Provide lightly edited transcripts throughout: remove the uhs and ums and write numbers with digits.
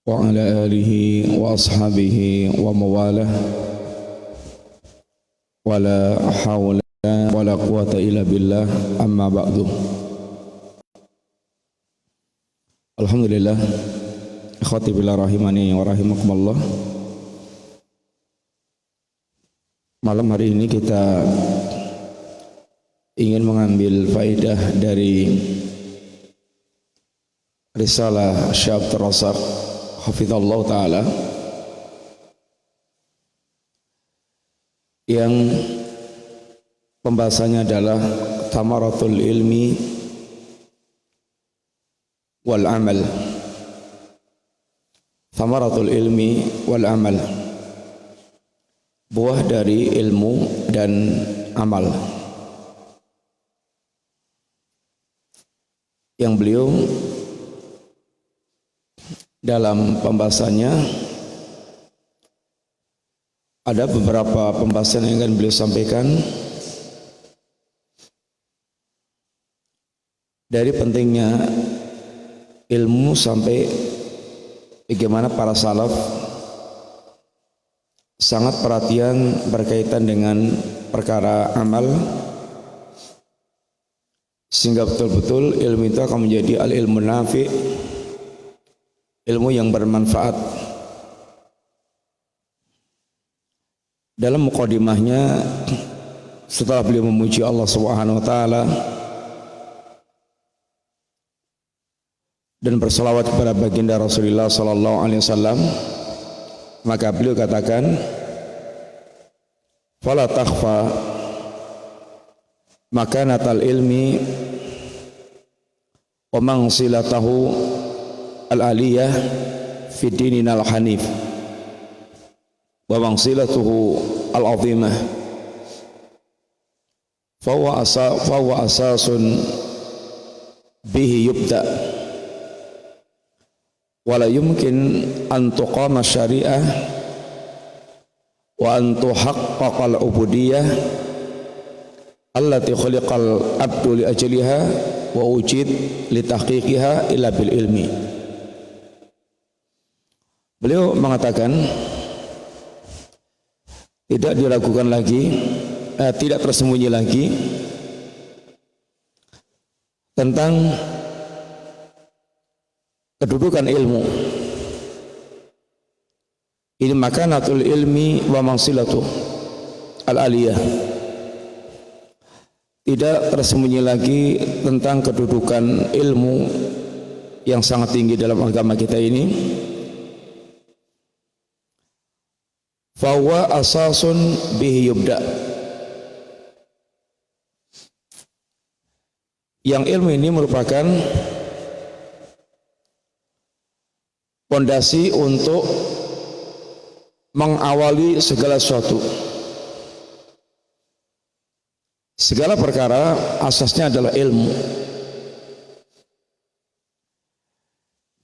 وعلى آله وأصحابه ومواله ولا حول ولا قوة إلا بالله أما بعد. Alhamdulillah, ikhwati billah rahimani wa rahimakumullah. Malam hari ini kita ingin mengambil faedah dari risalah Syekh Abdul Razak hafizallahu taala yang pembahasannya adalah thamaratul ilmi wal amal. Thamaratul ilmi wal amal, buah dari ilmu dan amal, yang beliau dalam pembahasannya ada beberapa pembahasan yang akan beliau sampaikan dari pentingnya ilmu sampai bagaimana para salaf sangat perhatian berkaitan dengan perkara amal, sehingga betul-betul ilmu itu akan menjadi al-ilmu nafi', ilmu yang bermanfaat. Dalam mukadimahnya, setelah beliau memuji Allah Subhanahu wa taala dan berselawat kepada baginda Rasulullah sallallahu alaihi wasallam, maka beliau katakan, fala takhfa makanatal ilmi wa mansilatahu al-aliyah fi dinina al-hanif wa mansilatuhu al-azimah fahuwa asasun bihi yubda wa la yumkin an tuqama syari'ah wa an tuhaqqaqa al-ubudiyah allati khuliqal abdu li ajliha wa ujid li tahqiqiha illa bil ilmi. Beliau mengatakan tidak diragukan lagi, tidak tersembunyi lagi tentang kedudukan ilmu. Ini makanatul ilmi wa mansilatu al-aliyah. Tidak tersembunyi lagi tentang kedudukan ilmu yang sangat tinggi dalam agama kita ini. Fahuwa asasun bihi yubda. Yang ilmu ini merupakan pondasi untuk mengawali segala sesuatu. Segala perkara asasnya adalah ilmu,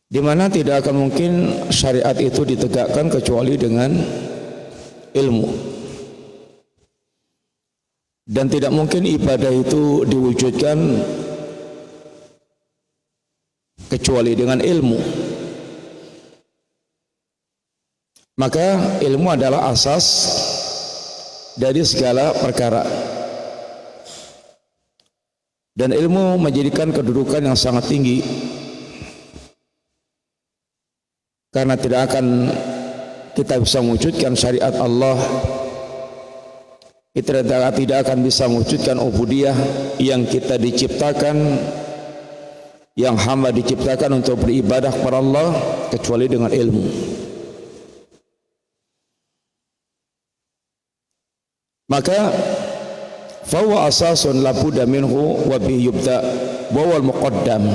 di mana tidak akan mungkin syariat itu ditegakkan kecuali dengan ilmu, dan tidak mungkin ibadah itu diwujudkan kecuali dengan ilmu. Maka ilmu adalah asas dari segala perkara, dan ilmu menjadikan kedudukan yang sangat tinggi, karena tidak akan kita bisa mewujudkan syariat Allah, kita tidak akan bisa mewujudkan ubudiyah yang kita diciptakan, yang hamba diciptakan untuk beribadah kepada Allah, kecuali dengan ilmu. Maka fahuwa asasun la budda minhu wa bihi yubda wa huwal muqaddam.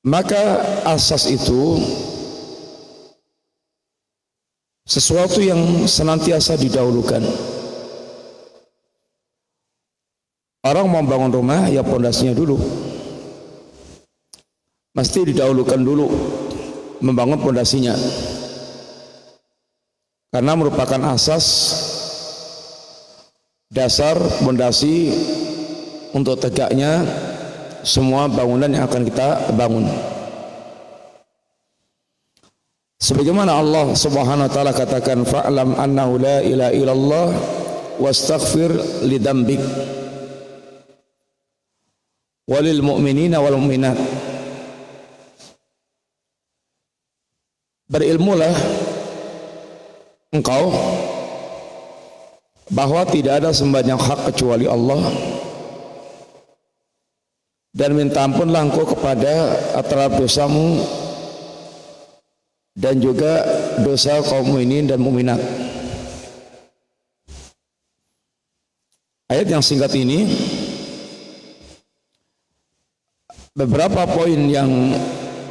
Maka asas itu sesuatu yang senantiasa didahulukan. Orang mau bangun rumah, ya pondasinya dulu mesti didahulukan dulu, membangun pondasinya, karena merupakan asas dasar, pondasi untuk tegaknya semua bangunan yang akan kita bangun. Sebagaimana Allah Subhanahu wa taala katakan, fa'lam annahu la ilaha illallah wastaghfir lidzambik walil mu'minina wal mu'minat. Berilmulah engkau bahwa tidak ada sembahyang hak kecuali Allah, dan minta ampunlah engkau kepada terhadap dosamu dan juga dosa kaum mukminin dan mukminat. Ayat yang singkat ini beberapa poin yang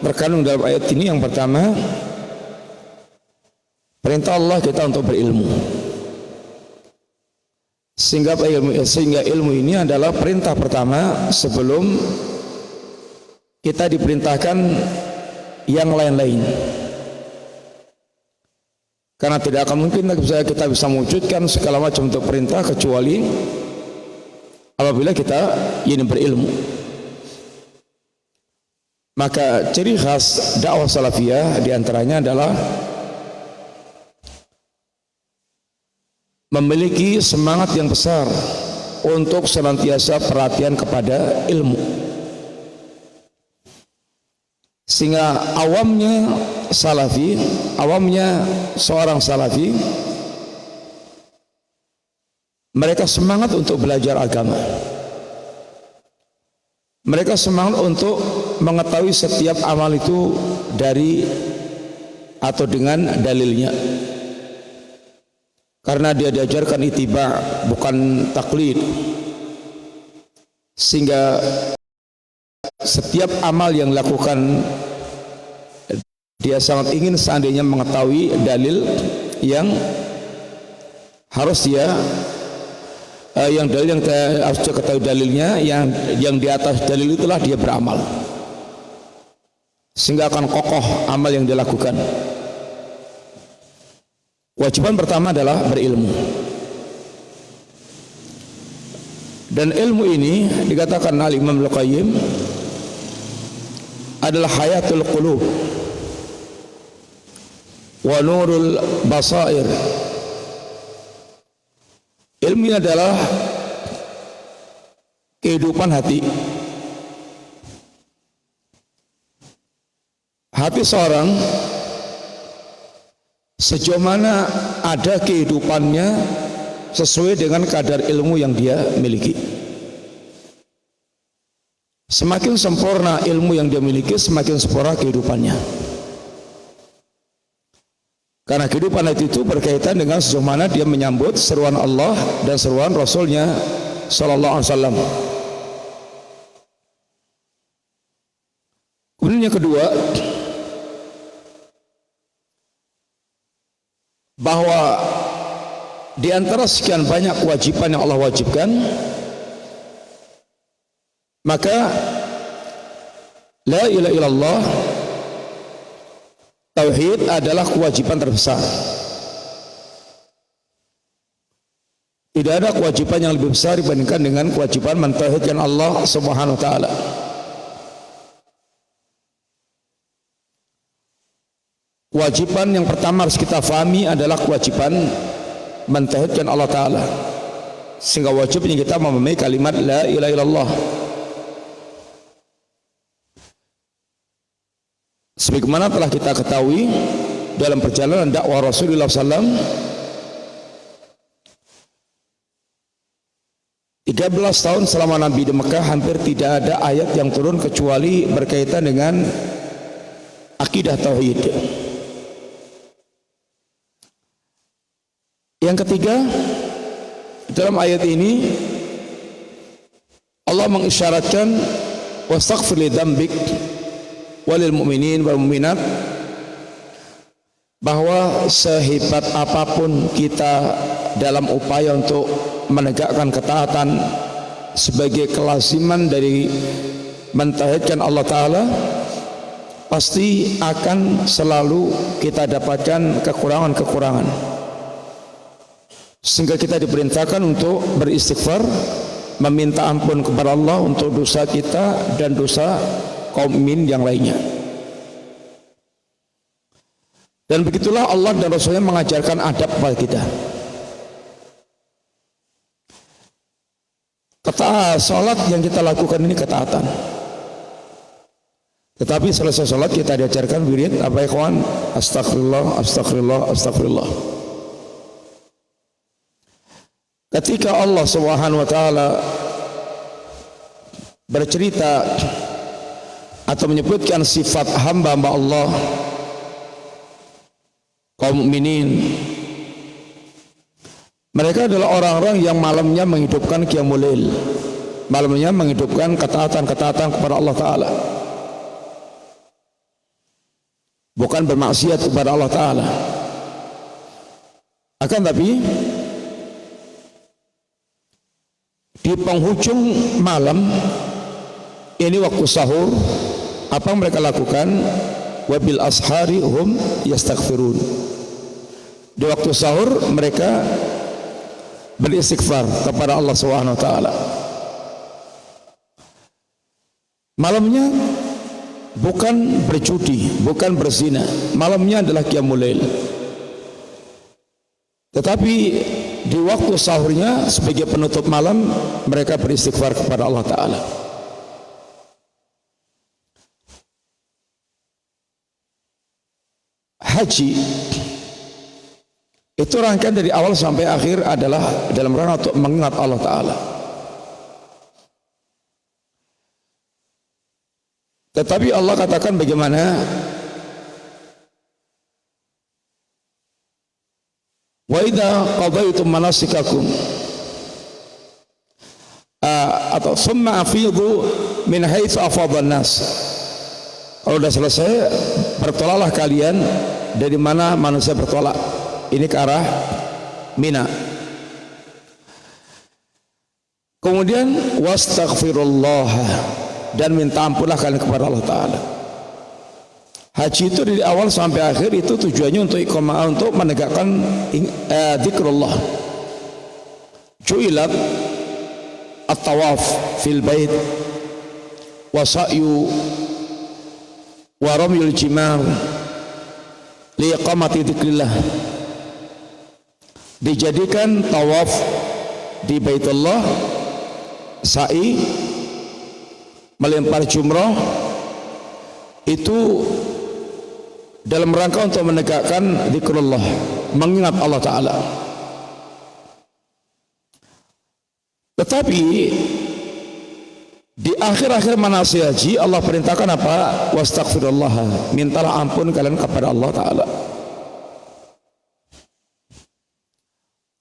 terkandung dalam ayat ini. Yang pertama, perintah Allah kita untuk berilmu, sehingga ilmu ini adalah perintah pertama sebelum kita diperintahkan yang lain-lain. Karena tidak akan mungkin kita bisa mewujudkan segala macam untuk perintah kecuali apabila kita ingin berilmu. Maka ciri khas dakwah salafiyah diantaranya adalah memiliki semangat yang besar untuk senantiasa perhatian kepada ilmu, sehingga awamnya seorang salafi, mereka semangat untuk belajar agama, mereka semangat untuk mengetahui setiap amal itu dari atau dengan dalilnya, karena dia diajarkan ittiba bukan taklid, sehingga setiap amal yang dilakukan dia sangat ingin seandainya mengetahui dalil yang harus dia yang harus dia ketahui dalilnya, yang di atas dalil itulah dia beramal, sehingga akan kokoh amal yang dia lakukan. Kewajiban pertama adalah berilmu, dan ilmu ini dikatakan oleh Imam Al-Qayyim adalah hayatul qulub wa nurul basair. Ilmu ini adalah kehidupan hati. Hati seorang sejauh mana ada kehidupannya sesuai dengan kadar ilmu yang dia miliki. Semakin sempurna ilmu yang dia miliki, semakin sempurna kehidupannya. Karena kehidupan itu berkaitan dengan sejauh mana dia menyambut seruan Allah dan seruan Rasulnya Sallallahu Alaihi Wasallam. Kemudian yang kedua, bahwa di antara sekian banyak kewajiban yang Allah wajibkan, maka la ilaha illallah, tauhid adalah kewajiban terbesar. Tidak ada kewajiban yang lebih besar dibandingkan dengan kewajiban mentauhidkan Allah Subhanahu wa taala. Kewajiban yang pertama harus kita fahami adalah kewajiban mentauhidkan Allah taala, sehingga wajibnya kita memahami kalimat la ilaha illallah. Sebagaimana telah kita ketahui dalam perjalanan dakwah Rasulullah SAW, 13 tahun selama Nabi di Mekah hampir tidak ada ayat yang turun kecuali berkaitan dengan akidah tauhid. Yang ketiga, dalam ayat ini Allah mengisyaratkan wastaghfir lidzambik walil mu'minin wal mu'minat, bahwa sehebat apapun kita dalam upaya untuk menegakkan ketaatan sebagai kelaziman dari mentauhidkan Allah taala, pasti akan selalu kita dapatkan kekurangan-kekurangan, sehingga kita diperintahkan untuk beristighfar, meminta ampun kepada Allah untuk dosa kita dan dosa kaum mukminin yang lainnya. Dan begitulah Allah dan Rasulnya mengajarkan adab kepada kita. Salat yang kita lakukan ini ketaatan. Tetapi selesai salat kita diajarkan wirid apa ikhwan? Astagfirullah, astagfirullah, astagfirullah. Ketika Allah Subhanahu wa taala bercerita atau menyebutkan sifat hamba-hamba Allah kaum mukminin, mereka adalah orang-orang yang malamnya menghidupkan qiyamul lail, malamnya menghidupkan ketaatan-ketaatan kepada Allah Ta'ala, bukan bermaksiat kepada Allah Ta'ala. Akan tapi di penghujung malam ini waktu sahur, apa yang mereka lakukan? Wabil ashari hum yastaghfirun. Di waktu sahur mereka beristighfar kepada Allah Subhanahu wa taala. Malamnya bukan berjudi, bukan berzina. Malamnya adalah qiyamul lail. Tetapi di waktu sahurnya sebagai penutup malam mereka beristighfar kepada Allah Ta'ala. Haji itu rangkaian dari awal sampai akhir adalah dalam rangka untuk mengingat Allah Ta'ala. Tetapi Allah katakan bagaimana? Wa idza qadaytum manasikakum atau summa afidu min haitsu afadhan nas. Kalau sudah selesai, bertolaklah kalian dari mana manusia bertolak. Ini ke arah Mina. Kemudian wastaghfirullah, dan minta ampunlah kalian kepada Allah Ta'ala. Haji itu dari awal sampai akhir itu tujuannya untuk iqamah, untuk menegakkan zikrullah. Ju'ilat at-tawaf fil bait wa sa'yu wa ramyul jimar li iqamati dzikrillah. Dijadikan tawaf di Baitullah, sa'i, melempar jumrah itu dalam rangka untuk menegakkan zikrullah, mengingat Allah Ta'ala. Tetapi di akhir-akhir manasik haji Allah perintahkan apa? Wastaghfirullah, mintalah ampun kalian kepada Allah Ta'ala.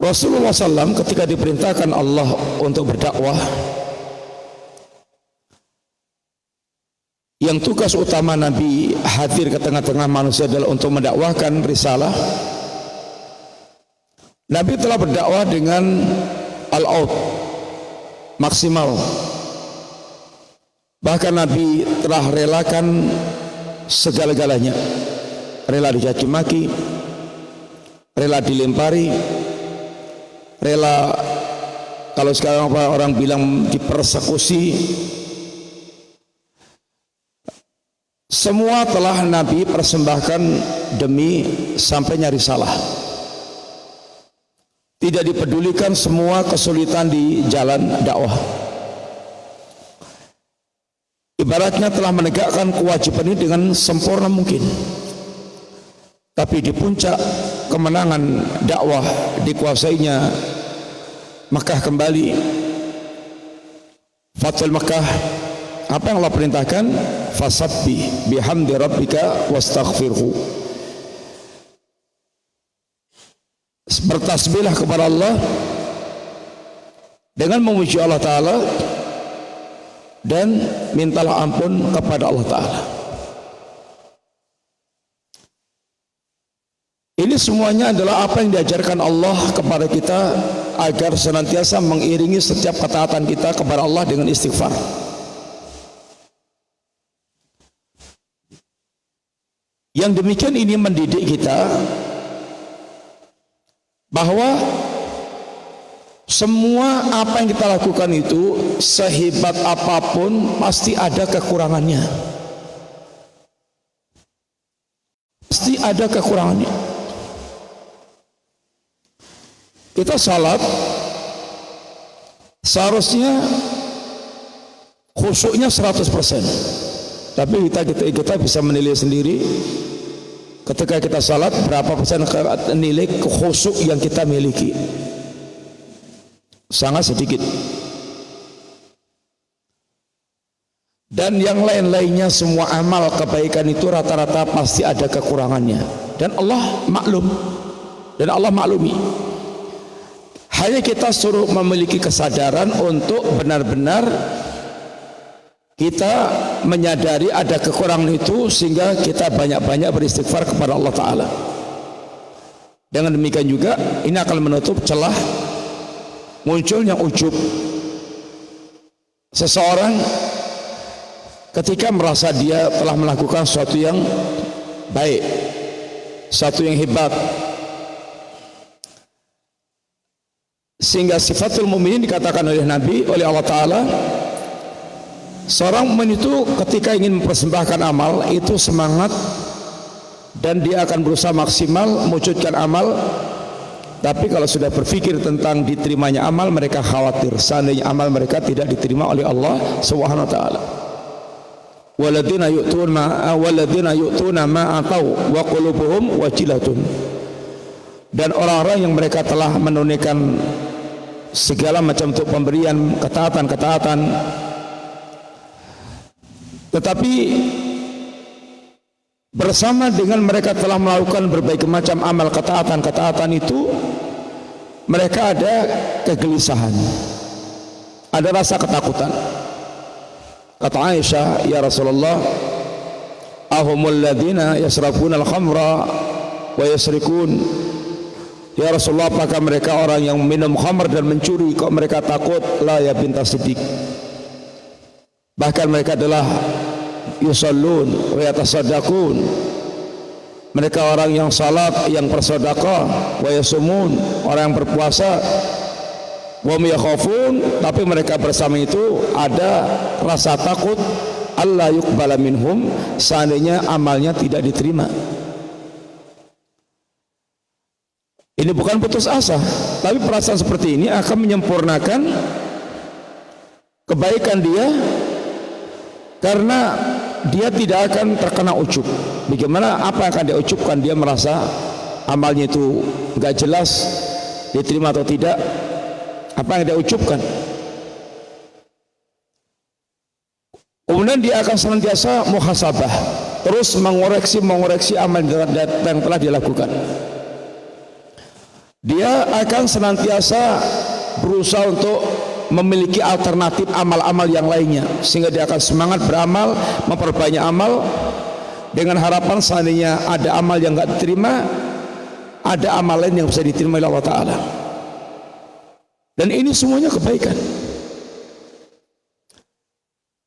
Rasulullah SAW ketika diperintahkan Allah untuk berdakwah, yang tugas utama Nabi hadir ke tengah-tengah manusia adalah untuk mendakwahkan risalah. Nabi telah berdakwah dengan all-out, maksimal. Bahkan Nabi telah relakan segala-galanya, rela dicaci maki, rela dilempari, rela kalau sekarang orang bilang dipersekusi. Semua telah Nabi persembahkan demi sampai nyari salah. Tidak dipedulikan semua kesulitan di jalan dakwah. Ibaratnya telah menegakkan kewajiban ini dengan sempurna mungkin. Tapi di puncak kemenangan dakwah dikuasainya Makkah kembali, Fathul Makkah, apa yang Allah perintahkan? Fasabbih bihamdi rabbika wastaghfirhu. Bertasbihlah kepada Allah dengan memuji Allah Ta'ala dan mintalah ampun kepada Allah Ta'ala. Ini semuanya adalah apa yang diajarkan Allah kepada kita agar senantiasa mengiringi setiap ketaatan kita kepada Allah dengan istighfar. Yang demikian ini mendidik kita bahwa semua apa yang kita lakukan itu sehebat apapun pasti ada kekurangannya. pasti ada kekurangannya. Kita salat seharusnya khusyuknya 100%. Tapi kita bisa menilai sendiri ketika kita salat berapa persen nilai khusyuk yang kita miliki. Sangat sedikit. Dan yang lain-lainnya semua amal kebaikan itu rata-rata pasti ada kekurangannya. Dan Allah maklum. Dan Allah maklumi. Hanya kita suruh memiliki kesadaran untuk benar-benar kita menyadari ada kekurangan itu, sehingga kita banyak-banyak beristighfar kepada Allah Ta'ala. Dengan demikian juga ini akan menutup celah munculnya ujub. Seseorang ketika merasa dia telah melakukan sesuatu yang baik, sesuatu yang hebat, sehingga sifatul mukminin dikatakan oleh Nabi, oleh Allah Ta'ala, seorang mukmin itu ketika ingin mempersembahkan amal itu semangat dan dia akan berusaha maksimal mewujudkan amal. Tapi kalau sudah berpikir tentang diterimanya amal, mereka khawatir seandainya amal mereka tidak diterima oleh Allah Subhanahu wa taala. Walladzina yu'tuna ma atau wa qulubuhum wajilatun. Dan orang-orang yang mereka telah menunaikan segala macam untuk pemberian ketaatan-ketaatan, tetapi bersama dengan mereka telah melakukan berbagai macam amal ketaatan-ketaatan itu, mereka ada kegelisahan, ada rasa ketakutan. Kata Aisyah, ya Rasulullah, ahumul ladina yasrabuna al-khamra wa yasrikun. Ya Rasulullah, apakah mereka orang yang minum khamr dan mencuri? Kok mereka takut? La ya bintas Siddiq. Bahkan mereka adalah yusallun wa yatasaddaqun. Mereka orang yang salat, yang bersedekah, wa yasumun, orang yang berpuasa, wa yakhafun, tapi mereka bersama itu ada rasa takut alla yuqbala minhum, seandainya amalnya tidak diterima. Ini bukan putus asa, tapi perasaan seperti ini akan menyempurnakan kebaikan dia, karena dia tidak akan terkena ujub. Bagaimana apa yang akan dia ujubkan? Dia merasa amalnya itu enggak jelas diterima atau tidak. Apa yang dia ujubkan? Kemudian dia akan senantiasa muhasabah, terus mengoreksi amal yang telah dilakukan. Dia akan senantiasa berusaha untuk memiliki alternatif amal-amal yang lainnya, sehingga dia akan semangat beramal, memperbanyak amal, dengan harapan seandainya ada amal yang enggak diterima, ada amal lain yang bisa diterima oleh Allah Ta'ala. Dan ini semuanya kebaikan.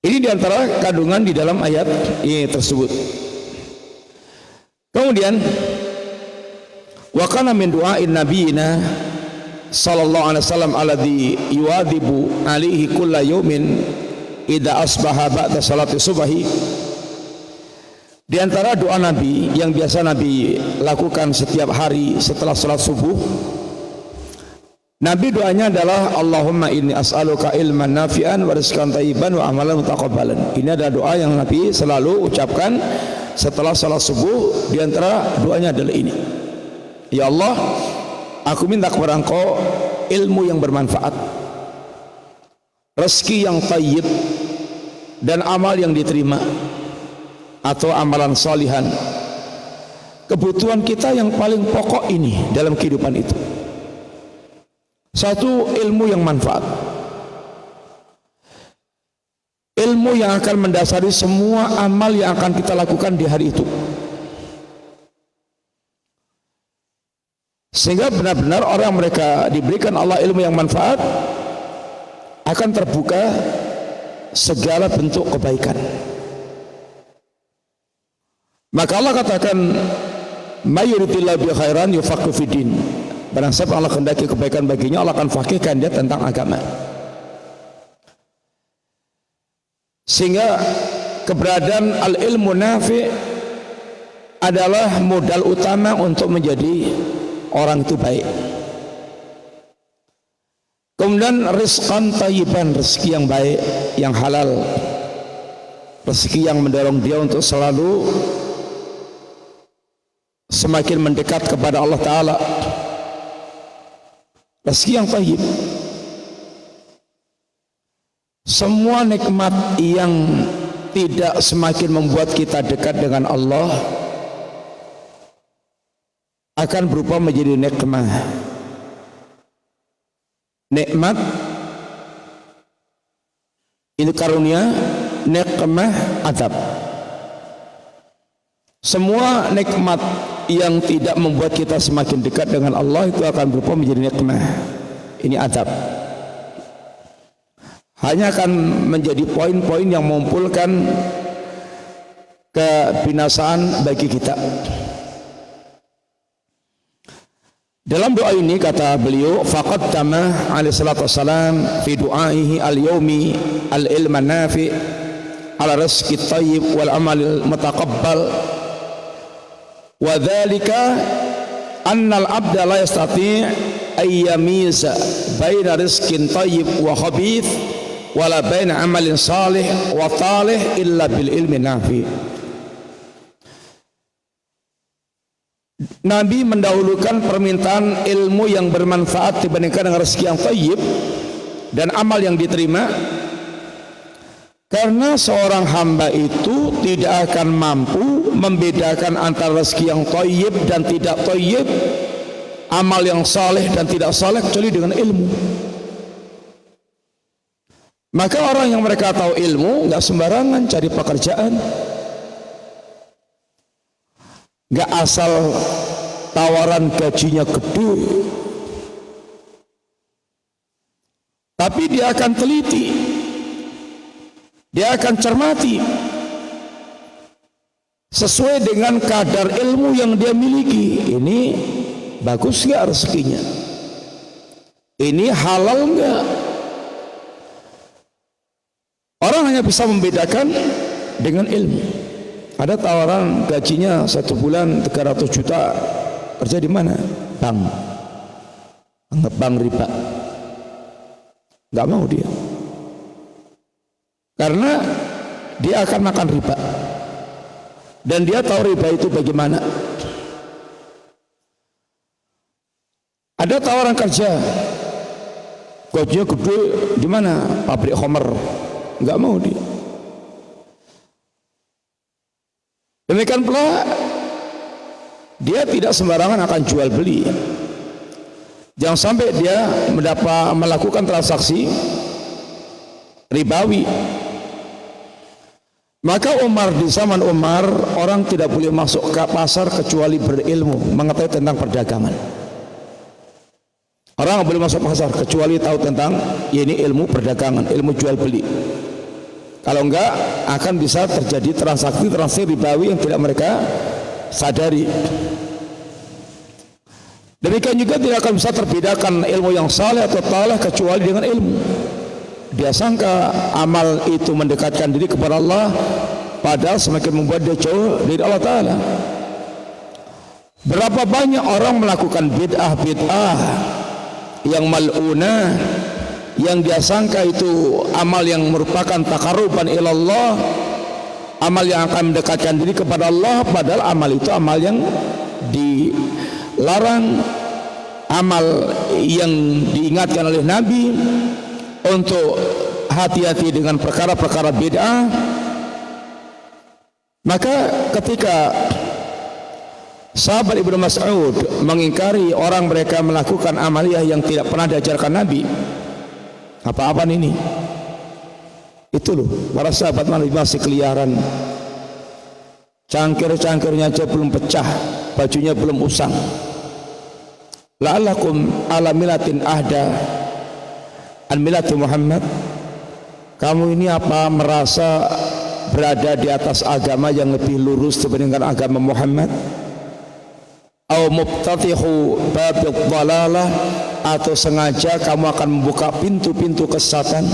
Ini diantara kandungan di dalam ayat ini tersebut. Kemudian wa kana min du'ain nabiyina sallallahu alaihi wasallam alladhi yuwadhibu alaihi kulla yawmin idza asbaha ba'da salati subhi. Di antara doa Nabi yang biasa Nabi lakukan setiap hari setelah salat subuh, Nabi doanya adalah Allahumma inni as'aluka ilman nafi'an wa rizqan thayyiban wa amalan mutaqabbalan. Ini adalah doa yang Nabi selalu ucapkan setelah salat subuh. Di antara doanya adalah ini: ya Allah, aku minta kepada Engkau ilmu yang bermanfaat, rezeki yang thayyib, dan amal yang diterima atau amalan salihan. Kebutuhan kita yang paling pokok ini dalam kehidupan itu, satu, ilmu yang manfaat, ilmu yang akan mendasari semua amal yang akan kita lakukan di hari itu, sehingga benar-benar orang mereka diberikan Allah ilmu yang manfaat akan terbuka segala bentuk kebaikan. Maka Allah katakan, mayuritillahu bi khairan yufaqihu fiddin. Barang siapa Allah kehendaki kebaikan baginya, Allah akan fakihkan dia tentang agama. Sehingga keberadaan al-ilmu nafi' adalah modal utama untuk menjadi orang itu baik. Kemudian rizqan thayyiban, rezeki yang baik, yang halal, rezeki yang mendorong dia untuk selalu semakin mendekat kepada Allah Ta'ala, rezeki yang thayyib. Semua nikmat yang tidak semakin membuat kita dekat dengan Allah akan berubah menjadi nikmat. Nikmat ini karunia, nikmat azab. Semua nikmat yang tidak membuat kita semakin dekat dengan Allah itu akan berubah menjadi nikmat. Ini azab. Hanya akan menjadi poin-poin yang mengumpulkan kebinasaan bagi kita. Dalam doa ini kata beliau, faqaddama alaihi salatu wassalam fi du'aihi al-yaumi al-ilma nafi' ala rizqi thayyib wal amal mutaqabbal wa dhalika anna al-abda la yastati' ay yamiza baina rizqin thayyib wa khabith wala baina amalin salih wa talih illa bil ilmi nafi'. Nabi mendahulukan permintaan ilmu yang bermanfaat dibandingkan dengan rezeki yang thayyib dan amal yang diterima, karena seorang hamba itu tidak akan mampu membedakan antara rezeki yang thayyib dan tidak thayyib, amal yang saleh dan tidak saleh kecuali dengan ilmu. Maka orang yang mereka tahu ilmu nggak sembarangan cari pekerjaan, nggak asal tawaran gajinya gede, tapi dia akan teliti, dia akan cermati sesuai dengan kadar ilmu yang dia miliki. Ini bagus nggak rezekinya? Ini halal nggak? Orang hanya bisa membedakan dengan ilmu. Ada tawaran gajinya 1 bulan 300 juta, kerja di mana? Bank. Bank riba. Nggak mau dia. Karena dia akan makan riba. Dan dia tahu riba itu bagaimana. Ada tawaran kerja, gajinya gede di mana? Pabrik Homer. Nggak mau dia. Demikian pula dia tidak sembarangan akan jual beli. Jangan sampai dia melakukan transaksi ribawi. Maka Umar, di zaman Umar, orang tidak boleh masuk ke pasar kecuali berilmu, mengetahui tentang perdagangan. Orang tidak boleh masuk pasar kecuali tahu tentang ini ilmu perdagangan, ilmu jual beli. Kalau enggak akan bisa terjadi transaksi ribawi yang tidak mereka sadari. Demikian juga tidak akan bisa terbedakan ilmu yang saleh atau taleh kecuali dengan ilmu. Dia sangka amal itu mendekatkan diri kepada Allah, padahal semakin membuat dia jauh dari Allah Ta'ala. Berapa banyak orang melakukan bid'ah yang mal'unah, yang dia sangka itu amal yang merupakan taqarruban ilallah, amal yang akan mendekatkan diri kepada Allah, padahal amal itu amal yang dilarang, amal yang diingatkan oleh Nabi untuk hati-hati dengan perkara-perkara bid'ah. Maka ketika sahabat Ibnu Mas'ud mengingkari orang mereka melakukan amaliyah yang tidak pernah diajarkan Nabi, apa-apaan ini? Itu loh, para sahabat masih keliaran, cangkir-cangkirnya aja belum pecah, bajunya belum usang. La'allakum ala milatin ahda an milati Muhammad. Kamu ini apa merasa berada di atas agama yang lebih lurus dibandingkan agama Muhammad? Au mubtatihu babil dhalalah, atau sengaja kamu akan membuka pintu-pintu kesesatan?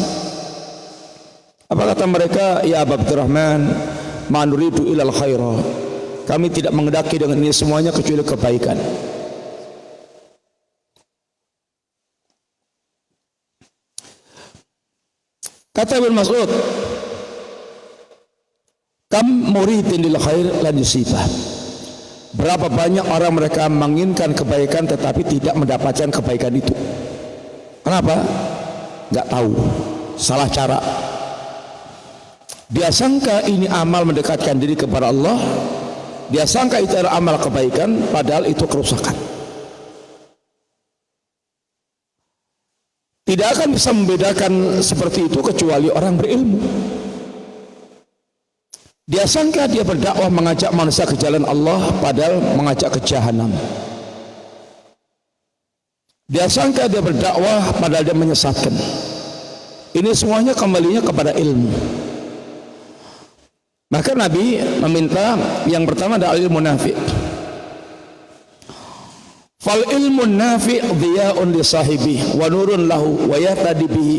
Apa kata mereka? Ya Abu Abdurrahman, ma nuridu ilal khaira, kami tidak mengendaki dengan ini semuanya kecuali kebaikan. Kata Ibn Mas'ud, kam muridin lil khair lan yusibah. Berapa banyak orang mereka menginginkan kebaikan tetapi tidak mendapatkan kebaikan itu. Kenapa? Enggak tahu, salah cara. Dia sangka ini amal mendekatkan diri kepada Allah, dia sangka itu adalah amal kebaikan, padahal itu kerusakan. Tidak akan bisa membedakan seperti itu kecuali orang berilmu. Dia sangka dia berdakwah mengajak manusia ke jalan Allah, padahal mengajak ke jahanam. Dia sangka dia berdakwah, padahal dia menyesatkan. Ini semuanya kembalinya kepada ilmu. Maka Nabi meminta yang pertama adalah ilmu nafi'. Fal ilmu nafi' dhiya'un li sahibi wa nurun lahu wa yahtadi bihi.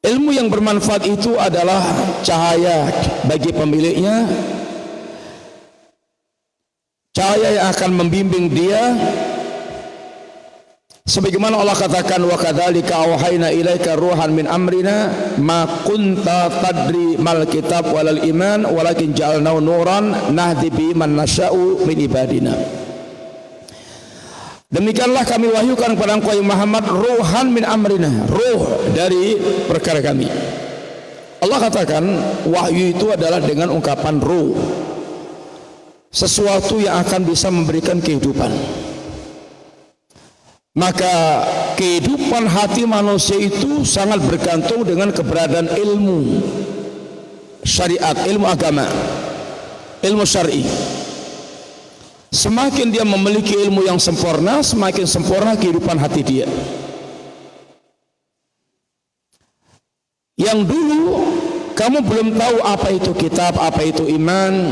Ilmu yang bermanfaat itu adalah cahaya bagi pemiliknya, cahaya yang akan membimbing dia, sebagaimana Allah katakan, wa kadzalika auhayna ilaika ruhan min amrina ma kunta tadri mal kitab walal iman walakin ja'alnahu nuran nahdi bi man nasya'u min ibadina. Demikianlah kami wahyukan kepada engkau Muhammad ruhan min amrina, ruh dari perkara kami. Allah katakan wahyu itu adalah dengan ungkapan ruh, sesuatu yang akan bisa memberikan kehidupan. Maka kehidupan hati manusia itu sangat bergantung dengan keberadaan ilmu syariat, ilmu agama, ilmu syar'i. Semakin dia memiliki ilmu yang sempurna, semakin sempurna kehidupan hati dia. Yang dulu kamu belum tahu apa itu kitab, apa itu iman,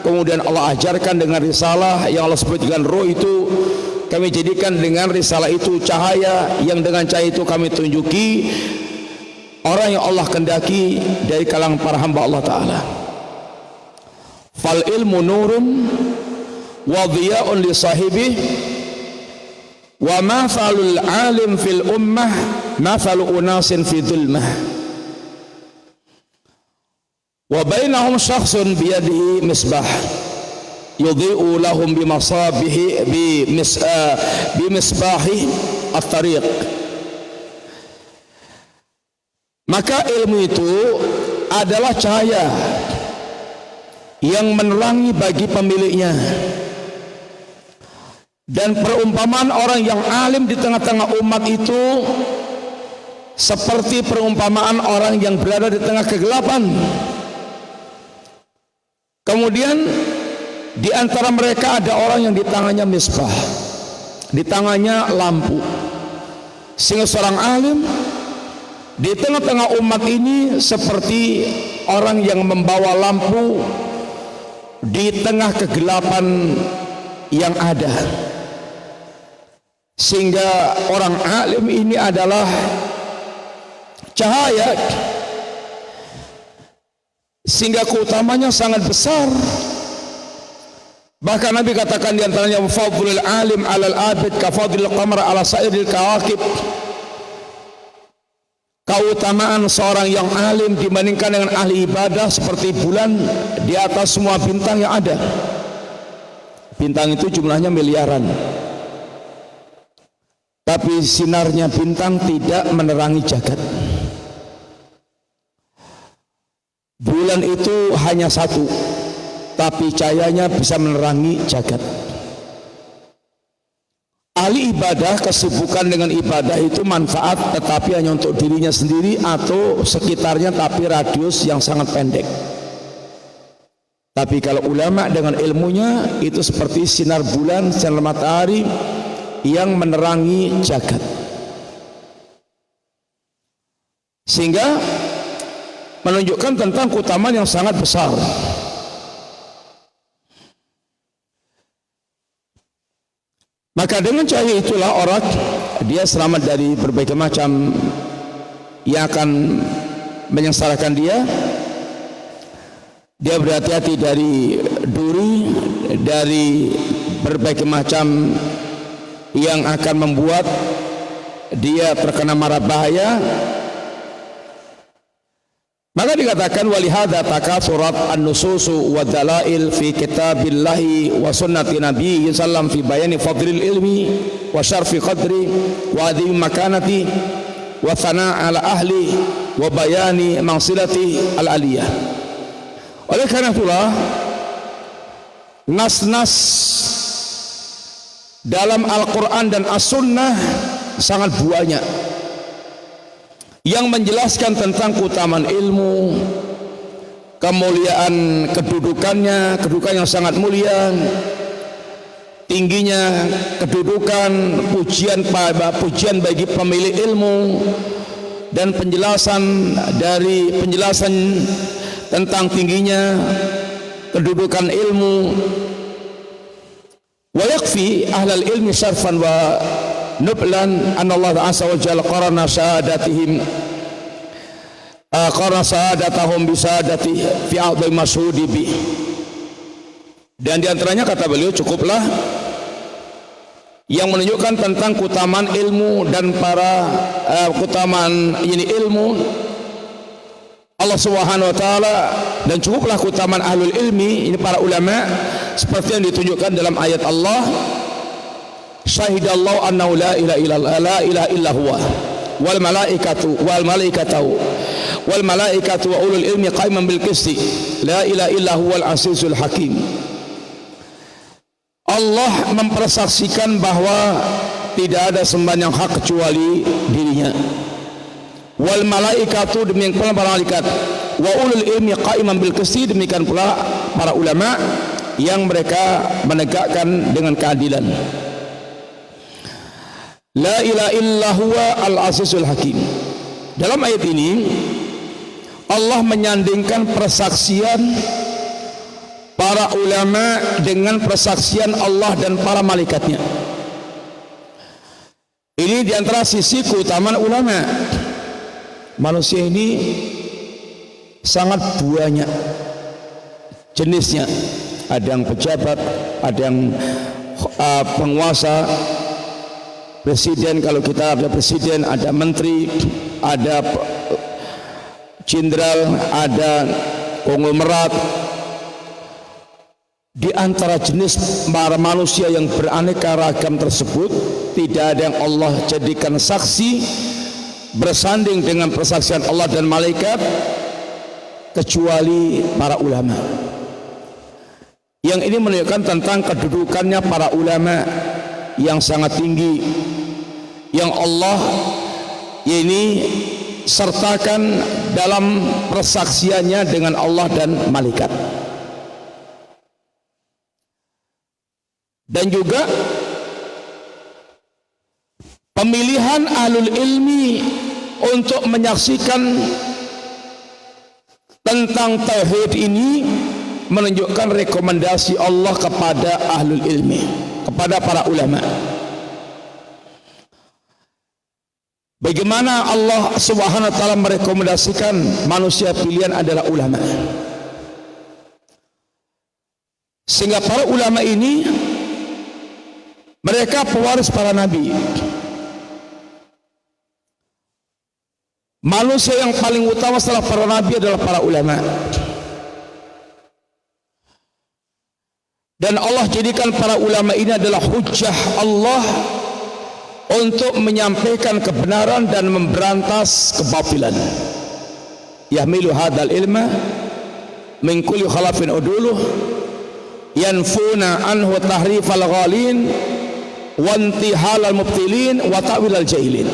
kemudian Allah ajarkan dengan risalah yang Allah sebut dengan roh itu, kami jadikan dengan risalah itu cahaya, yang dengan cahaya itu kami tunjuki orang yang Allah kendaki dari kalangan para hamba Allah Ta'ala. Fal ilmu nurun wa dhiya'un li sahibih wa mathalul alim fil ummah mathalu unasin fi dhulmah wa bainahum syakhsun biyadihi misbah yudhi'u lahum bimasabihi bimisbahi at-tariq. Maka ilmu itu adalah cahaya yang menerangi bagi pemiliknya. Dan perumpamaan orang yang alim di tengah-tengah umat itu seperti perumpamaan orang yang berada di tengah kegelapan. Kemudian di antara mereka ada orang yang di tangannya misbah, di tangannya lampu. Sehingga seorang alim di tengah-tengah umat ini seperti orang yang membawa lampu di tengah kegelapan yang ada. Sehingga orang alim ini adalah cahaya, sehingga keutamanya sangat besar. Bahkan Nabi katakan di antaranya fadlul alim 'alal abid ka fadlil qamar 'ala sa'iril kawakib. Keutamaan seorang yang alim dibandingkan dengan ahli ibadah seperti bulan di atas semua bintang yang ada. Bintang itu jumlahnya miliaran, tapi sinarnya bintang tidak menerangi jagat. Bulan itu hanya satu, tapi cahayanya bisa menerangi jagat. Ahli ibadah kesibukan dengan ibadah itu manfaat, tetapi hanya untuk dirinya sendiri atau sekitarnya, tapi radius yang sangat pendek. Tapi kalau ulama dengan ilmunya itu seperti sinar bulan, sinar matahari yang menerangi jagat. Sehingga menunjukkan tentang keutamaan yang sangat besar. Maka dengan cahaya itulah orang dia selamat dari berbagai macam yang akan menyengsarakan dia. Dia berhati-hati dari duri, dari berbagai macam yang akan membuat dia terkena mara bahaya. Maka dikatakan walihada takatsurat an-nususu wa dalail fi kitabillahi wa sunnati nabiyyi sallam fi bayani fadlil ilmi wa syarfi qadri wa adhim makanati wa thana' ala ahli wa bayani mansilati al-aliyah. Oleh karena itulah nas-nas dalam Al-Quran dan As-Sunnah sangat banyak yang menjelaskan tentang keutamaan ilmu, kemuliaan kedudukannya, kedudukan yang sangat mulia, tingginya kedudukan, pujian bagi pemilik ilmu, dan penjelasan tentang tingginya kedudukan ilmu. Wa yakfi ahlal ilmi syarfan wa nublan anna Allah azza wa jalla qarana sahadatahum bisadati fi a'dham masyhudi bi. Dan diantaranya kata beliau cukuplah yang menunjukkan tentang keutamaan ilmu dan para keutamaan ini ilmu Allah Subhanahu wa taala, dan cukuplah keutamaan ahlul ilmi ini para ulama seperti yang ditunjukkan dalam ayat Allah, syahidallahu annahu la ilaha illa huwa wal malaikatu wa ulul ilmi qaiman bil qisti la ilaha illa huwal azizul hakim. Allah mempersaksikan bahwa tidak ada sembahan yang hak kecuali dirinya. Wal malaikatu, demikian pula para malaikat, wa ulul ilmi qaiman bil qisti, demikian pula para ulama yang mereka menegakkan dengan keadilan. La ilaha illa huwa al azizul hakim. Dalam ayat ini Allah menyandingkan persaksian para ulama dengan persaksian Allah dan para malaikatnya. Ini diantara sisi keutamaan ulama. Manusia ini sangat banyak jenisnya. Ada yang pejabat, ada yang penguasa, presiden, kalau kita ada presiden, ada menteri, ada jenderal, ada konglomerat. Di antara jenis para manusia yang beraneka ragam tersebut, tidak ada yang Allah jadikan saksi bersanding dengan persaksian Allah dan malaikat kecuali para ulama. Yang ini menunjukkan tentang kedudukannya para ulama yang sangat tinggi, yang Allah ini sertakan dalam persaksiannya dengan Allah dan malaikat. Dan juga pemilihan ahlul ilmi untuk menyaksikan tentang tauhid ini menunjukkan rekomendasi Allah kepada ahlul ilmi, kepada para ulama. Bagaimana Allah Subhanahu wa taala merekomendasikan manusia pilihan adalah ulama. Sehingga para ulama ini mereka pewaris para nabi. Manusia yang paling utama setelah para nabi adalah para ulama. Dan Allah jadikan para ulama ini adalah hujjah Allah untuk menyampaikan kebenaran dan memberantas kebatilan. Yahmilu hadzal ilma min kulli khalafin uduluh yanfuna anhu tahrifal ghalin wa intihalal mubtilin wa ta'wilal jahilin.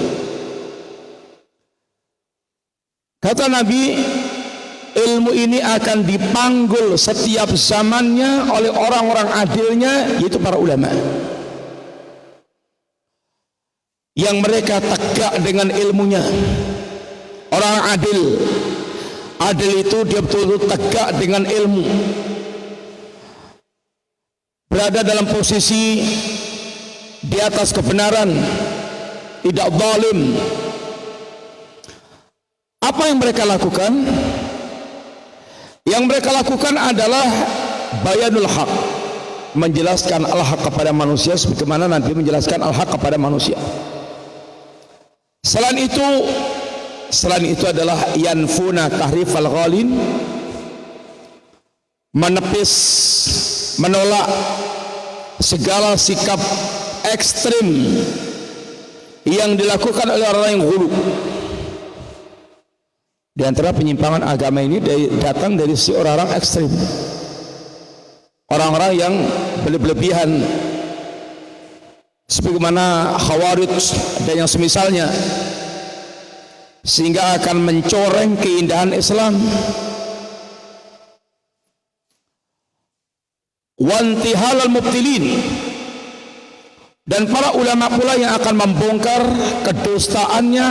Kata Nabi, ilmu ini akan dipanggul setiap zamannya oleh orang-orang adilnya, yaitu para ulama, yang mereka tegak dengan ilmunya. Orang adil, adil itu dia betul-betul tegak dengan ilmu, berada dalam posisi di atas kebenaran, tidak zalim. Apa yang mereka lakukan? Yang mereka lakukan adalah bayanul haq, menjelaskan al-haq kepada manusia sebagaimana Nabi menjelaskan al-haq kepada manusia. Selain itu adalah yanfuna tahrifal ghalin, menepis, menolak segala sikap ekstrim yang dilakukan oleh orang yang hulu. Di antara penyimpangan agama ini datang dari si orang-orang ekstrim, orang-orang yang berlebihan, sebagaimana Khawarij dan yang semisalnya, sehingga akan mencoreng keindahan Islam. Wantihal al-mubtilin, dan para ulama pula yang akan membongkar kedustaannya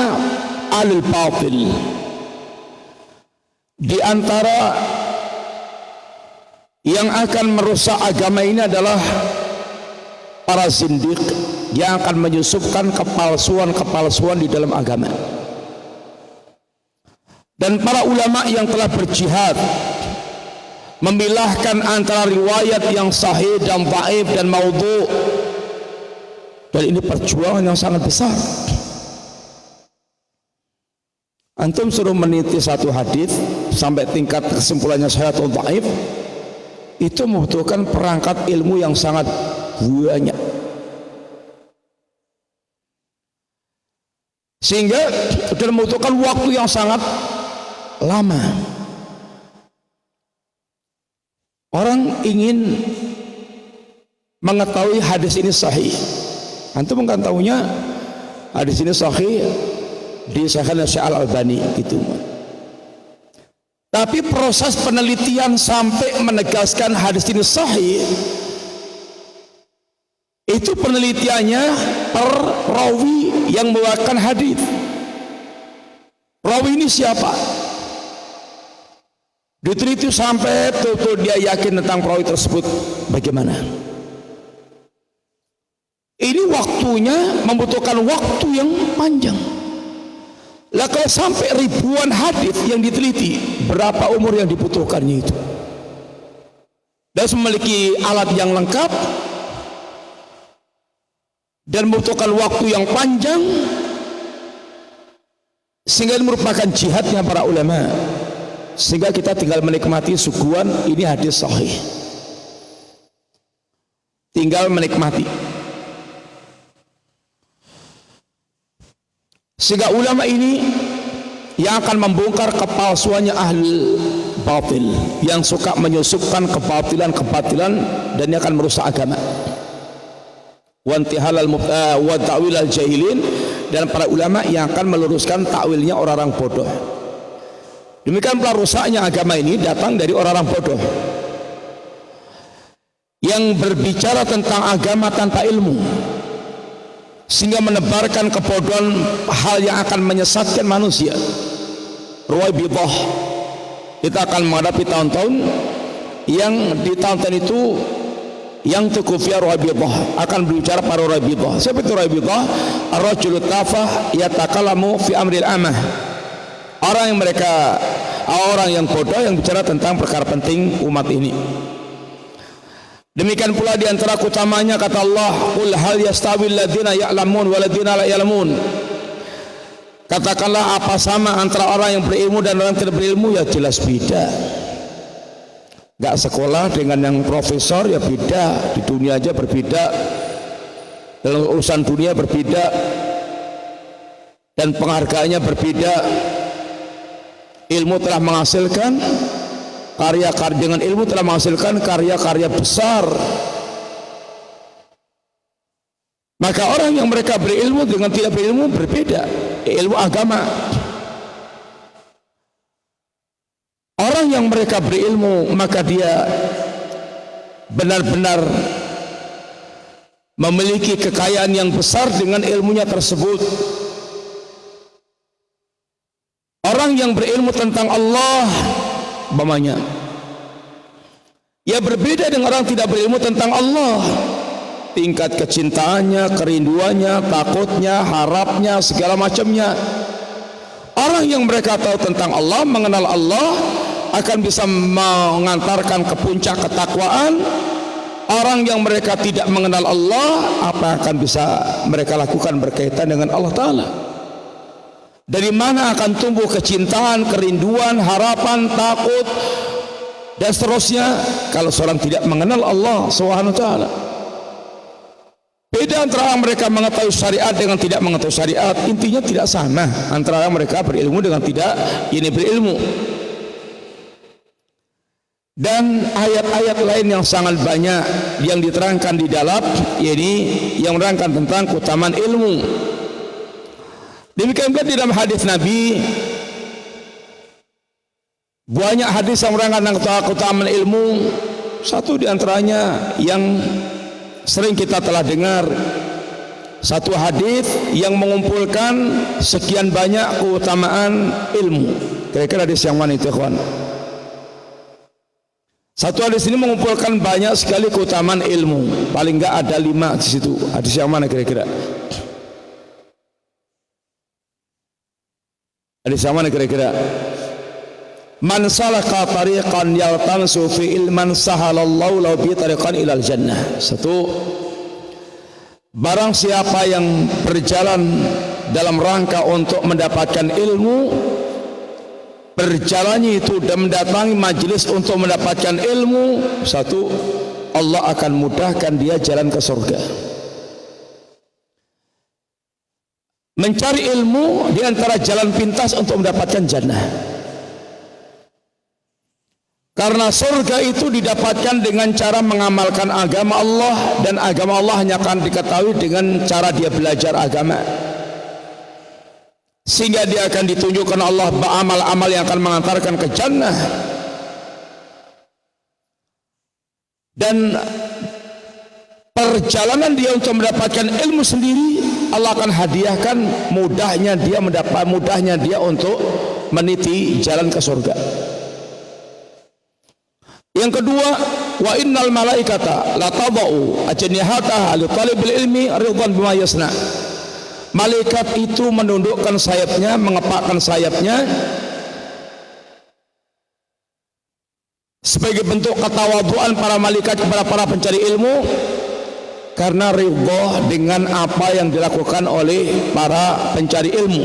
al-batil. Di antara yang akan merusak agama ini adalah para zindiq yang akan menyusupkan kepalsuan di dalam agama. Dan para ulama yang telah berjihad memilahkan antara riwayat yang sahih dan dhaif dan maudhu'. Dan ini perjuangan yang sangat besar. Antum suruh meniti satu hadis sampai tingkat kesimpulannya sahih atau dhaif, itu membutuhkan perangkat ilmu yang sangat banyak, sehingga sudah membutuhkan waktu yang sangat lama. Orang ingin mengetahui hadis ini sahih, antum kan tahunya hadis ini sahih disahkan oleh Syekh Al-Albani gitu. Tapi proses penelitian sampai menegaskan hadis ini sahih, itu penelitiannya per rawi yang membawakan hadis. Rawi ini siapa? Diteliti sampai betul dia yakin tentang perawi tersebut bagaimana. Ini waktunya membutuhkan waktu yang panjang. Lah kalau sampai ribuan hadis yang diteliti, berapa umur yang dibutuhkannya itu? Dan memiliki alat yang lengkap dan membutuhkan waktu yang panjang, sehingga ini merupakan jihadnya para ulama. Sehingga kita tinggal menikmati suguhan ini hadis sahih, tinggal menikmati. Sehingga ulama ini yang akan membongkar kepalsuannya ahli batil, yang suka menyusupkan kebatilan dan yang akan merusak agama. Wantihal wa ta'wil al-jahilin, dan para ulama yang akan meluruskan takwilnya orang-orang bodoh. Demikian pula rusaknya agama ini datang dari orang-orang bodoh yang berbicara tentang agama tanpa ilmu, sehingga menebarkan kebodohan, hal yang akan menyesatkan manusia. Ruwaibidah, kita akan menghadapi tahun-tahun yang di tahun-tahun itu yang tukufiyah Ruwaibidah, akan berbicara para Ruwaibidah. Siapa itu Ruwaibidah? Ar-rajulu tafah yatakalamu fi amril amah, orang yang bodoh yang bicara tentang perkara penting umat ini. Demikian pula di antara utamanya kata Allah, qul hal yastawil ladzina ya'lamun wal ladzina la ya'lamun. Katakanlah, apa sama antara orang yang berilmu dan orang yang tidak berilmu? Ya jelas beda. Enggak sekolah dengan yang profesor ya beda, di dunia aja berbeda, dalam urusan dunia berbeda, dan penghargaannya berbeda. Ilmu telah menghasilkan karya-karya, dengan ilmu telah menghasilkan karya-karya besar. Maka orang yang mereka berilmu dengan tidak berilmu berbeda, ilmu agama. Orang yang mereka berilmu maka dia benar-benar memiliki kekayaan yang besar dengan ilmunya tersebut. Orang yang berilmu tentang Allah, umpamanya, ya berbeda dengan orang tidak berilmu tentang Allah. Tingkat kecintaannya, kerinduannya, takutnya, harapnya, segala macamnya. Orang yang mereka tahu tentang Allah, mengenal Allah, akan bisa mengantarkan ke puncak ketakwaan. Orang yang mereka tidak mengenal Allah, apa akan bisa mereka lakukan berkaitan dengan Allah Ta'ala? Dari mana akan tumbuh kecintaan, kerinduan, harapan, takut, dan seterusnya kalau seorang tidak mengenal Allah Subhanahu wa Ta'ala? Beda antara mereka mengetahui syariat dengan tidak mengetahui syariat. Intinya tidak sama antara mereka berilmu dengan tidak ini berilmu. Dan ayat-ayat lain yang sangat banyak yang diterangkan di dalam ini yang menerangkan tentang keutamaan ilmu. Demikian pula di dalam hadis Nabi, banyak hadis yang menerangkan tentang keutamaan ilmu. Satu di antaranya yang sering kita telah dengar, satu hadis yang mengumpulkan sekian banyak keutamaan ilmu. Kira-kira hadis yang mana itu, kawan? Satu hadis ini mengumpulkan banyak sekali keutamaan ilmu. Paling enggak ada 5 di situ. Hadis yang mana kira-kira? Hadis yang mana kira-kira? Man salaka tariqan yaltamisu fi ilman sahalallahu lahu bi tariqan ilal jannah. Satu, barang siapa yang berjalan dalam rangka untuk mendapatkan ilmu, berjalannya itu dan mendatangi majelis untuk mendapatkan ilmu, satu, Allah akan mudahkan dia jalan ke surga. Mencari ilmu di antara jalan pintas untuk mendapatkan jannah. Karena surga itu didapatkan dengan cara mengamalkan agama Allah, dan agama Allah hanya akan diketahui dengan cara dia belajar agama. Sehingga dia akan ditunjukkan Allah amal-amal yang akan mengantarkan ke jannah. Dan perjalanan dia untuk mendapatkan ilmu sendiri, Allah akan hadiahkan mudahnya dia untuk meniti jalan ke surga. Yang kedua, wa innal malaikata la tadau ajnihataha li talibil ilmi ridwan bima yasna. Malaikat itu menundukkan sayapnya, mengepakkan sayapnya sebagai bentuk ketawaduan para malaikat kepada para pencari ilmu, karena ridha dengan apa yang dilakukan oleh para pencari ilmu.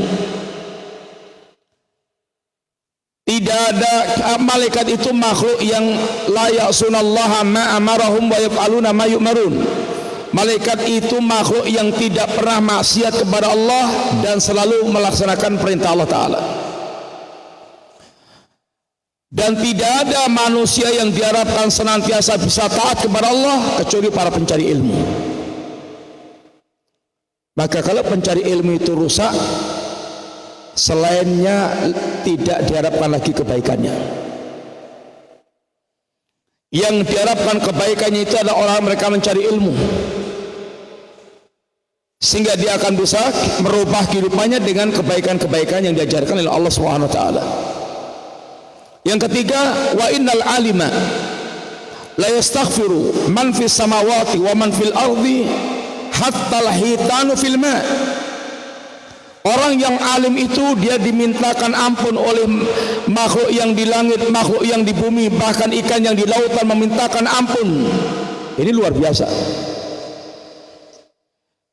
Tidak ada malaikat itu makhluk yang la ya'sunallaha ma amarahum wa yaf'aluna ma yu'marun. Malaikat itu makhluk yang tidak pernah maksiat kepada Allah dan selalu melaksanakan perintah Allah Ta'ala. Dan tidak ada manusia yang diharapkan senantiasa bisa taat kepada Allah kecuali para pencari ilmu. Maka kalau pencari ilmu itu rusak, selainnya tidak diharapkan lagi kebaikannya. Yang diharapkan kebaikannya itu adalah orang mereka mencari ilmu, sehingga dia akan bisa merubah kehidupannya dengan kebaikan-kebaikan yang diajarkan oleh Allah Subhanahu wa taala. Yang ketiga, wa innal alima la yastaghfiru man fis samawati wa man fil ardi hatta al-hitanu fil ma'. Orang yang alim itu dia dimintakan ampun oleh makhluk yang di langit, makhluk yang di bumi, bahkan ikan yang di lautan memintakan ampun. Ini luar biasa.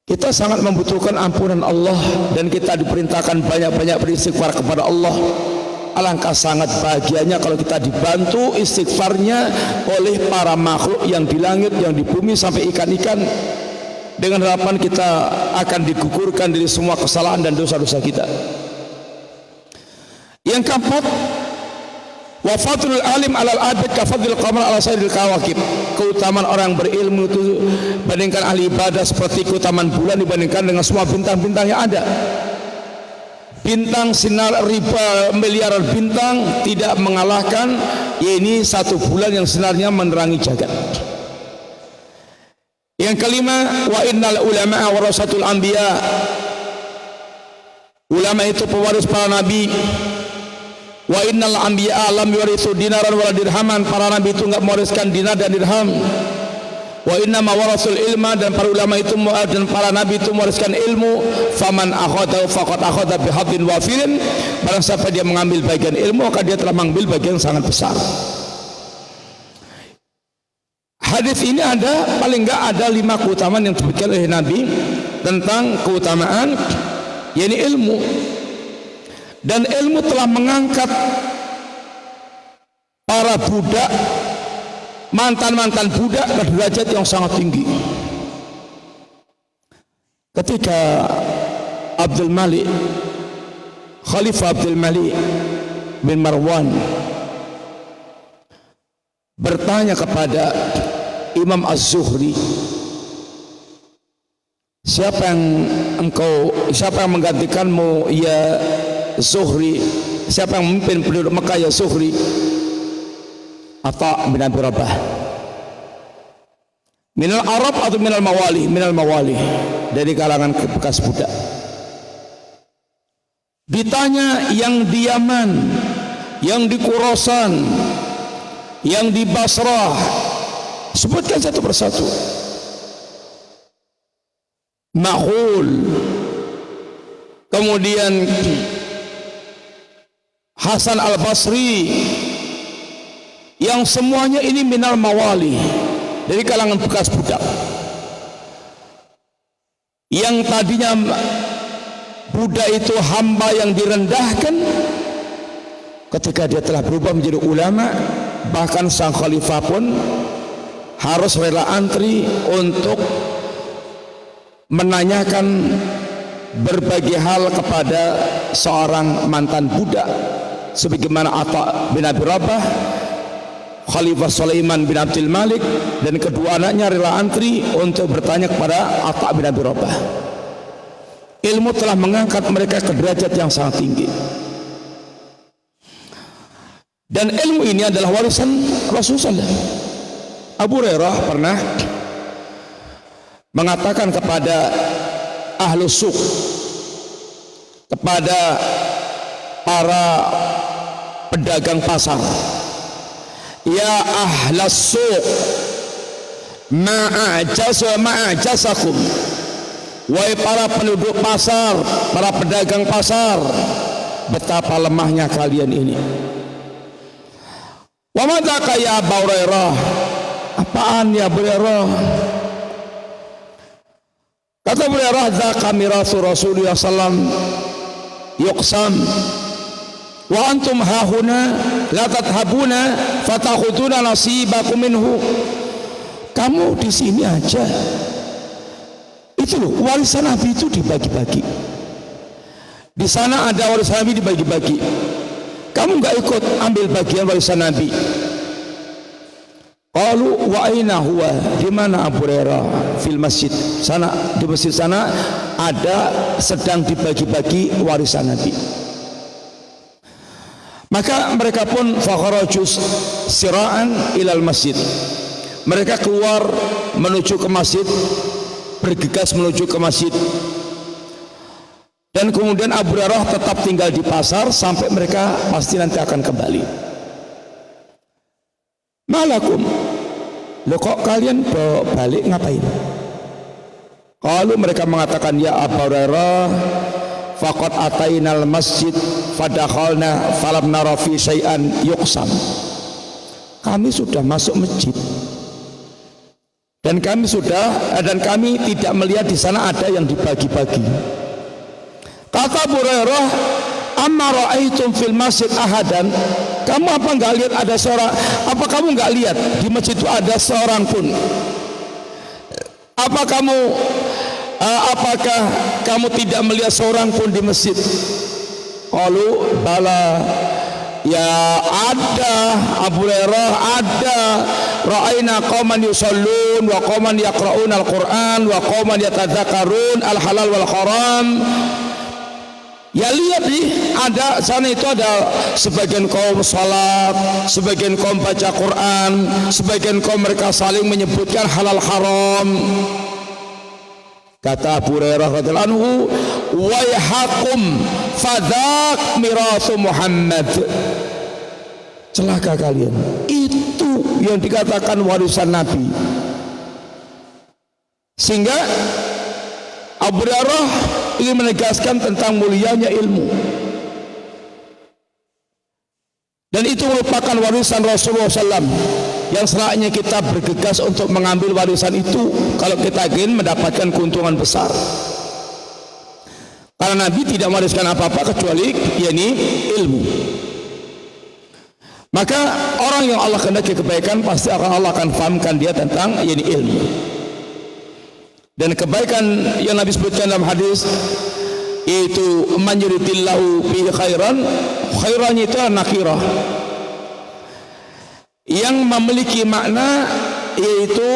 Kita sangat membutuhkan ampunan Allah, dan kita diperintahkan banyak-banyak beristighfar kepada Allah. Alangkah sangat bahagianya kalau kita dibantu istighfarnya oleh para makhluk yang di langit, yang di bumi, sampai ikan-ikan, dengan harapan kita akan digugurkan dari semua kesalahan dan dosa-dosa kita. Yang keempat, wa fadlul alim alal abid ka fadlil qamar ala sairil kawakib. Keutamaan orang berilmu itu bandingkan ahli ibadah seperti keutamaan bulan dibandingkan dengan semua bintang-bintang yang ada. Bintang sinar riba miliaran bintang tidak mengalahkan ini satu bulan yang sinarnya menerangi jagat. Yang kelima, wa innal ulama warasatul anbiya. Ulama itu pewaris para nabi. Wa innal anbiya lam yurithu dinaran wala dirhaman. Para nabi itu enggak mewariskan dinar dan dirham. wa inna ma warasul ilma, dan para ulama itu dan para nabi itu mewariskan ilmu. Faman akhadahu faqad akhadha bihadzin wafirin, barang siapa dia mengambil bagian ilmu maka dia telah mengambil bagian sangat besar. Hadis ini ada paling enggak ada 5 keutamaan yang disebutkan oleh Nabi tentang keutamaan yakni ilmu. Dan ilmu telah mengangkat para budak, mantan-mantan budak ke derajat yang sangat tinggi. Ketika Abdul Malik, Khalifah Abdul Malik bin Marwan bertanya kepada Imam Az-Zuhri, siapa yang menggantikanmu ya Zuhri? Siapa yang memimpin penduduk Mekah ya Zuhri? Atha bin Abi Rabah. Minal Arab atau minal Mawali? Minal Mawali, dari kalangan bekas budak. Ditanya yang di Yaman, yang di Khurasan, yang di Basrah, sebutkan satu persatu. Makhul, kemudian Hasan Al-Basri, yang semuanya ini minal mawali, dari kalangan bekas budak. Yang tadinya budak itu hamba yang direndahkan, ketika dia telah berubah menjadi ulama, bahkan sang khalifah pun harus rela antri untuk menanyakan berbagai hal kepada seorang mantan budak, sebagaimana Atha bin Abi Rabah, Khalifah Sulaiman bin Abdul Malik, dan kedua anaknya rela antri untuk bertanya kepada Atha bin Abi Rabah. Ilmu telah mengangkat mereka ke derajat yang sangat tinggi. Dan ilmu ini adalah warisan Rasulullah. Abu Hurairah pernah mengatakan kepada ahlu suq, kepada para pedagang pasar, ya ahlas suq ma'ajasakum, wahai para penduduk pasar, para pedagang pasar, betapa lemahnya kalian ini. Wa madzaka ya Abu Hurairah, apaan ya Abu Hurairah? Kata Abu Hurairah, dzaka mirasu Rasulullah sallam yuqsam wa antum hahuna la tathabuna fatakhuduna nasibakum minhu. Kamu di sini aja, itu loh, warisan Nabi itu dibagi-bagi. Di sana ada warisan Nabi dibagi-bagi, kamu nggak ikut ambil bagian warisan Nabi. Qalu wa aina huwa, di mana Abu Hurairah? Fil masjid, sana, di masjid sana ada sedang dibagi-bagi warisan Nabi. Maka mereka pun fakharajus siraan ilal masjid, mereka keluar menuju ke masjid, bergegas menuju ke masjid. Dan kemudian Abu Hurairah tetap tinggal di pasar sampai mereka pasti nanti akan kembali. Malakum, lo kok kalian balik ngapain? Kalau mereka mengatakan, ya Abu Hurairah, faqad atainal masjid fadakhalna falam nara fi syai'an yuqsam. Kami sudah masuk masjid dan kami tidak melihat di sana ada yang dibagi-bagi. Kata Abu Hurairah, amma ra'aitum fil masjid ahadan, kamu apa enggak lihat ada seorang, apa kamu enggak lihat di masjid itu ada seorang pun? Apakah kamu tidak melihat seorang pun di masjid? Qalu bala, ya ada Abu Hurairah, ada. Ra'aina qauman yusallun wa qauman yaqra'un al-Qur'an wa qauman yatadzakarun al-halal wal haram. Ya lihat nih, ada sana itu ada sebagian kaum salat, sebagian kaum baca Quran, sebagian kaum mereka saling menyebutkan halal haram. Kata Abu Hurairah radhiyallahu anhu, waihakum fadzak mirasu Muhammad. Celaka kalian, itu yang dikatakan warisan Nabi. Sehingga Abu Hurairah ingin menegaskan tentang mulianya ilmu, dan itu merupakan warisan Rasulullah SAW yang selayaknya kita bergegas untuk mengambil warisan itu kalau kita ingin mendapatkan keuntungan besar. Karena Nabi tidak mewariskan apa-apa kecuali yakni ilmu. Maka orang yang Allah kehendaki kebaikan pasti Allah akan fahamkan dia tentang yakni ilmu. Dan kebaikan yang Nabi sebutkan dalam hadis yaitu man yuridillahu bihi khairan, khairannya itu nakirah yang memiliki makna yaitu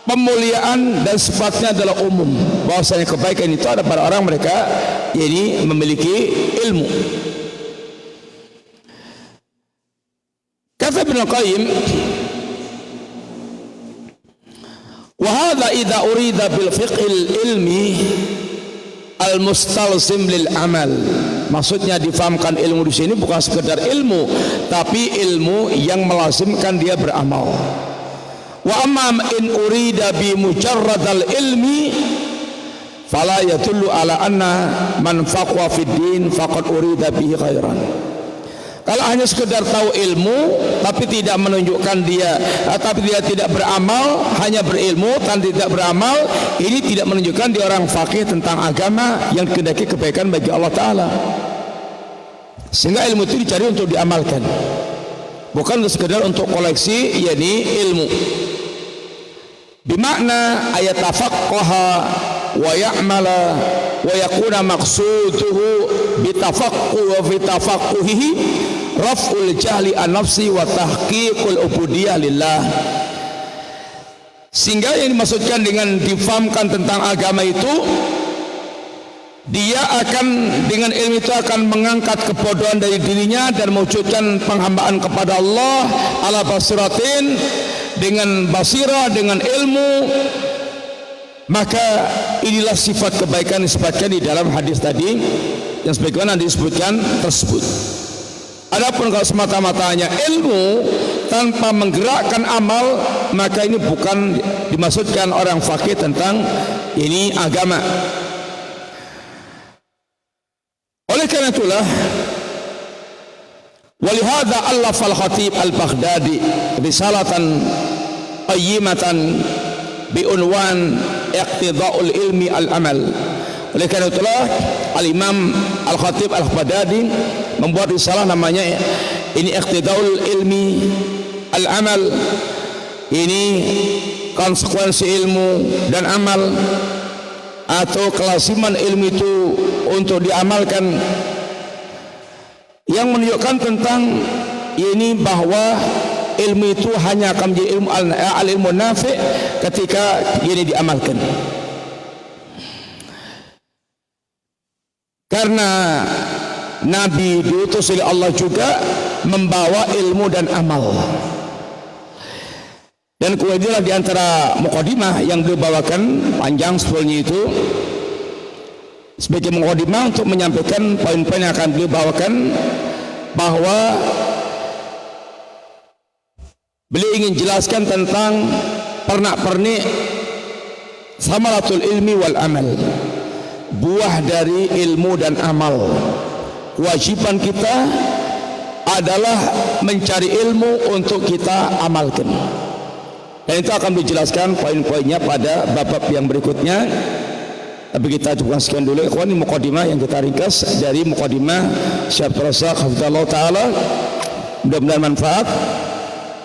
pemuliaan, dan sifatnya adalah umum. Bahwasanya kebaikan itu ada pada orang mereka yakni memiliki ilmu. Kata Ibnu Qayyim, wa hadza idza urida bil fiqhil ilmi al mustalzim lil amal. Maksudnya difahamkan ilmu di sini bukan sekedar ilmu, tapi ilmu yang melazimkan dia beramal. Wa amma in urida bi mujarradal ilmi fala yadullu ala anna man faqwa fid din faqad urida bihi khairan. Kalau hanya sekedar tahu ilmu tapi tidak menunjukkan dia, tapi dia tidak beramal, hanya berilmu dan tidak beramal, ini tidak menunjukkan dia orang faqih tentang agama yang dikehendaki kebaikan bagi Allah Ta'ala. Sehingga ilmu itu dicari untuk diamalkan, bukan sekedar untuk koleksi yakni ilmu. Bimakna ayat tafaqqaha wa ya'mala wa yakuna maqsuduhu bitafaqquh wa fi tafaqquhihi raf'ul jahli an nafsi wa tahqiqul ubudiyah lillah. Sehingga yang dimaksudkan dengan difahamkan tentang agama itu, dia akan dengan ilmu itu akan mengangkat kebodohan dari dirinya dan mewujudkan penghambaan kepada Allah ala basiratin, dengan basirah, dengan ilmu. Maka inilah sifat kebaikan disebutkan di dalam hadis tadi yang sebagaimana disebutkan tersebut. Adapun kalau semata-matanya ilmu tanpa menggerakkan amal, maka ini bukan dimaksudkan orang faqih tentang ini agama. Oleh karena itulah, walihada allaf al-Khatib al-Baghdadi risalatan qayyimatan biunwan iqtida'ul ilmi al-amal. Oleh karena itulah al-Imam al-Khatib al-Baghdadi membuat risalah namanya ini iqtida'ul ilmi al-amal. Ini konsekuensi ilmu dan amal, atau kelasiman ilmu itu untuk diamalkan, yang menunjukkan tentang ini bahwa ilmu itu hanya akan menjadi ilmu al-ilmu nafi' ketika ini diamalkan. Karena Nabi diutus oleh Allah juga membawa ilmu dan amal. Dan kemudian di antara mukadimah yang dibawakan panjang sebetulnya itu sebagai mukadimah untuk menyampaikan poin-poin yang akan dibawakan, bahwa beliau ingin jelaskan tentang pernak-pernik samaratul ilmi wal amal, buah dari ilmu dan amal. Kewajiban kita adalah mencari ilmu untuk kita amalkan. Dan itu akan dijelaskan poin-poinnya pada bab yang berikutnya. Tapi kita cukupkan sekian dulu ikhwan, ini mukadimah yang kita ringkas dari mukadimah Syekh Razak hafizallahu taala. Mudah-mudahan manfaat,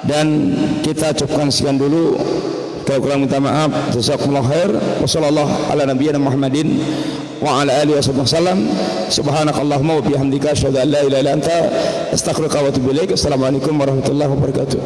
dan kita cukupkan sekian dulu. Kalau kurang minta maaf. Jazakumullah khair. Wassallallahu ala nabiyyina Muhammadin wa ala alihi wasallam. Subhanakallahumma wa bihamdika asyhadu an la ilaha illa anta astaghfiruka wa atubu ilaik. Assalamualaikum warahmatullahi wabarakatuh.